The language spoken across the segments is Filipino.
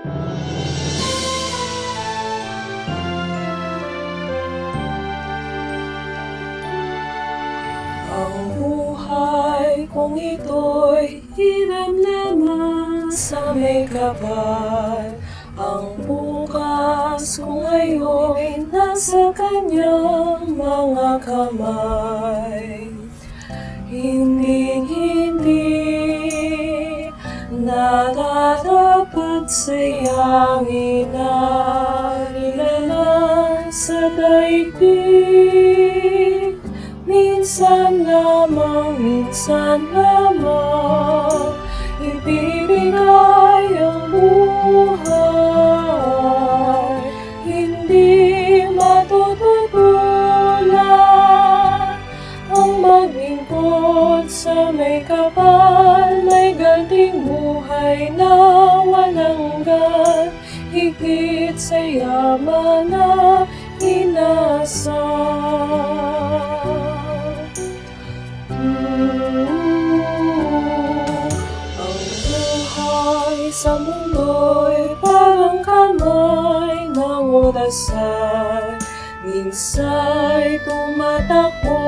Ang buhay kong ito'y hirap lamang sa may kapal. Ang bukas ko ngayon'y nasa kanyang mga kamay. Hindi nararapat sayangin na nilalang sa daigdig. Minsan lamang ibibigay ang buhay. Hindi matututulan ang maglingkod sa may kapal. May ganting buhay na walang hanggan, higit sa yaman na inasal. Ang buhay sa mundo'y parang kamay ng orasan. Minsa'y tumatakbo,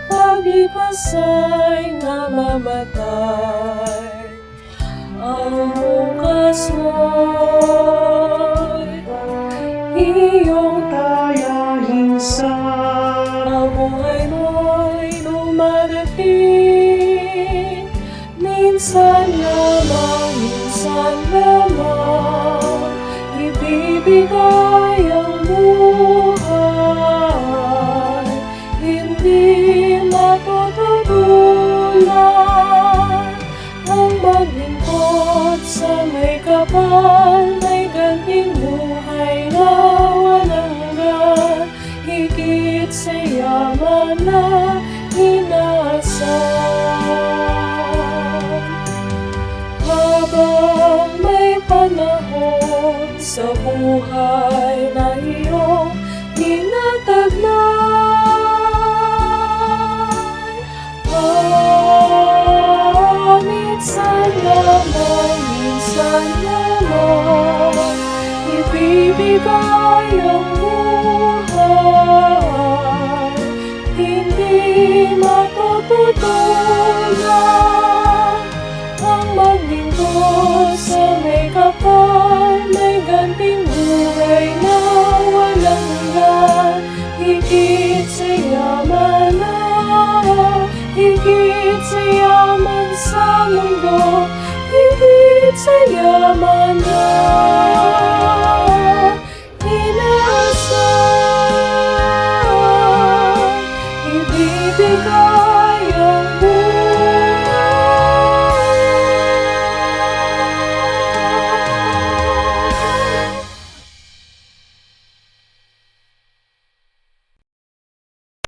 paglipas ay namamatay. Ang bukas mo'y iyong tayahin sa buhay mo'y dumarating. Minsan lamang ibibigay ang buhay. Hindi matututulan ang maglingkod sa may kapal. May ganting buhay na walang hanggan, higit sa yaman na inasal. Habang may panahon sa buhay na iyong tinataglay, minsan lamang ibibigay ang buhay. Hindi matututulan ang maglingkod sa may kapal. May ganting buhay na walang hanggan, higit sa yaman sa mundo, higit sa yaman na